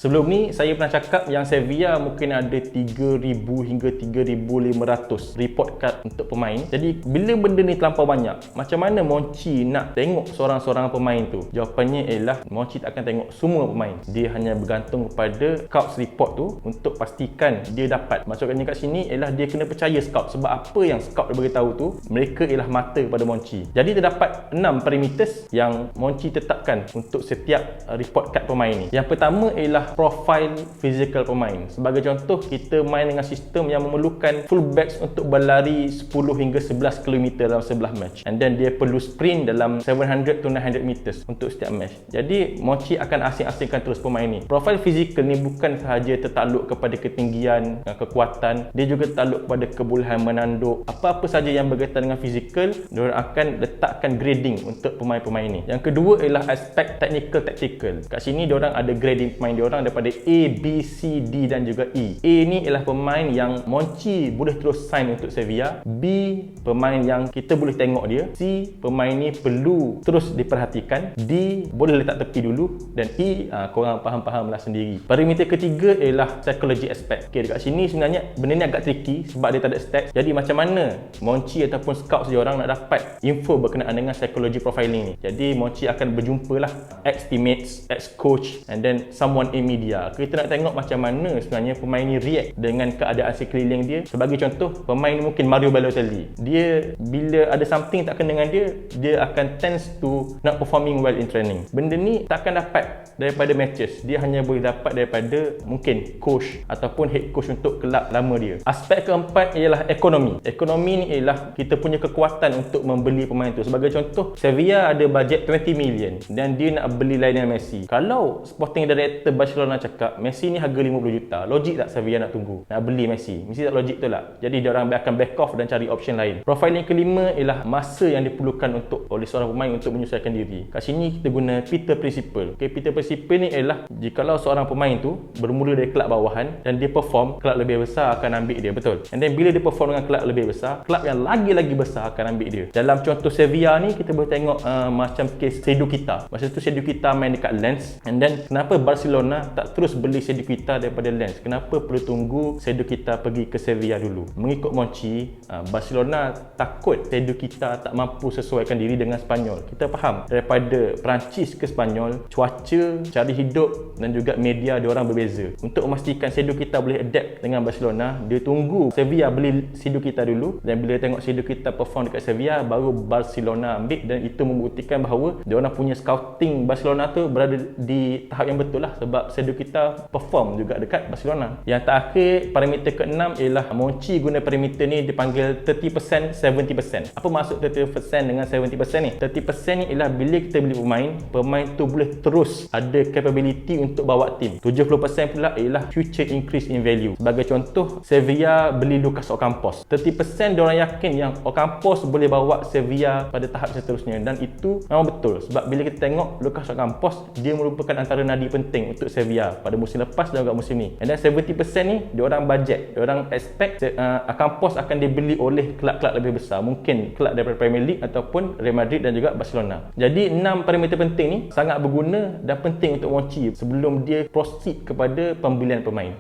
Sebelum ni saya pernah cakap yang Sevilla mungkin ada 3,000 hingga 3,500 report card untuk pemain. Jadi bila benda ni terlampau banyak, macam mana Monchi nak tengok seorang-seorang pemain tu? Jawapannya ialah Monchi tak akan tengok semua pemain. Dia hanya bergantung kepada scouts report tu untuk pastikan dia dapat. Maksudnya kat sini ialah dia kena percaya scout, sebab apa yang scout dia beritahu tu, mereka ialah mata kepada Monchi. Jadi terdapat 6 parameters yang Monchi tetapkan untuk setiap report card pemain ni. Yang pertama ialah profile physical pemain. Sebagai contoh, kita main dengan sistem yang memerlukan fullbacks untuk berlari 10 hingga 11 km dalam sebelah match, and then dia perlu sprint dalam 700 to 900 meters untuk setiap match. Jadi Monchi akan asing-asingkan terus pemain ni. Profile physical ni bukan sahaja tertakluk kepada ketinggian, kekuatan, dia juga tertakluk kepada kebolehan menanduk. Apa-apa saja yang berkaitan dengan fizikal, diorang akan letakkan grading untuk pemain-pemain ni. Yang kedua ialah aspek technical tactical. Kat sini diorang ada grading pemain diorang daripada A, B, C, D dan juga E. A ni ialah pemain yang Monchi boleh terus sign untuk Sevilla. B, pemain yang kita boleh tengok dia. C, pemain ni perlu terus diperhatikan. D, boleh letak tepi dulu. Dan E, korang faham-fahamlah sendiri. Parameter ketiga ialah psychology aspect. Okay, dekat sini sebenarnya benda ni agak tricky sebab dia tak ada stats. Jadi macam mana Monchi ataupun scout seorang nak dapat info berkenaan dengan psychology profiling ni? Jadi Monchi akan berjumpa lah ex-teammates, ex-coach and then someone in media. Kita nak tengok macam mana sebenarnya pemain ni react dengan keadaan sekeliling dia. Sebagai contoh, pemain ni mungkin Mario Balotelli. Dia bila ada something tak kena dengan dia, dia akan tends to not performing well in training. Benda ni tak akan dapat daripada matches. Dia hanya boleh dapat daripada mungkin coach ataupun head coach untuk kelab lama dia. Aspek keempat ialah ekonomi. Ekonomi ni ialah kita punya kekuatan untuk membeli pemain tu. Sebagai contoh, Sevilla ada bajet 20 million dan dia nak beli Lionel Messi. Kalau sporting director Barcelona cakap Messi ni harga 50 juta, logik tak Sevilla nak tunggu nak beli Messi? Mesti tak logik, betul tak? Jadi diorang akan back off dan cari option lain. Profiling kelima ialah masa yang diperlukan oleh seorang pemain untuk menyesuaikan diri. Kat sini kita guna Peter Principle. Okay, Peter Principle ni ialah jikalau seorang pemain tu bermula dari kelab bawahan dan dia perform, kelab lebih besar akan ambil dia, betul? And then bila dia perform dengan kelab lebih besar, kelab yang lagi-lagi besar akan ambil dia. Dalam contoh Sevilla ni kita boleh tengok macam case Sedu Kita. Masa tu Sedu Kita main dekat Lens, and then kenapa Barcelona tak terus beli Sedu Kita daripada Lens? Kenapa perlu tunggu Sedu Kita pergi ke Sevilla dulu? Mengikut Monchi, Barcelona takut Sedu Kita tak mampu sesuaikan diri dengan Spanyol. Kita faham daripada Perancis ke Spanyol, cuaca, cari hidup dan juga media diorang berbeza. Untuk memastikan Sedu Kita boleh adapt dengan Barcelona, dia tunggu Sevilla beli Sedu Kita dulu, dan bila tengok Sedu Kita perform dekat Sevilla, baru Barcelona ambil, dan itu membuktikan bahawa diorang punya scouting Barcelona tu berada di tahap yang betul lah, sebab Sedu Kita perform juga dekat Barcelona. Yang terakhir, parameter ke-6 ialah Monchi guna parameter ni dipanggil 30% 70%. Apa maksud 30% dengan 70% ni? 30% ni ialah bila kita beli pemain tu boleh terus ada capability untuk bawa tim. 70% pula ialah future increase in value. Sebagai contoh, Sevilla beli Lucas Ocampos. 30% diorang yakin yang Ocampos boleh bawa Sevilla pada tahap seterusnya, dan itu memang betul. Sebab bila kita tengok Lucas Ocampos, dia merupakan antara nadi penting untuk Sevilla pada musim lepas dan juga musim ni. And then 70% ni diorang budget, diorang expect Ocampos akan dibeli oleh kelab-kelab lebih besar, mungkin kelab daripada Premier League ataupun Real Madrid dan juga Barcelona. Jadi 6 parameter penting ni sangat berguna dan penting untuk Monchi sebelum dia proceed kepada pembelian pemain.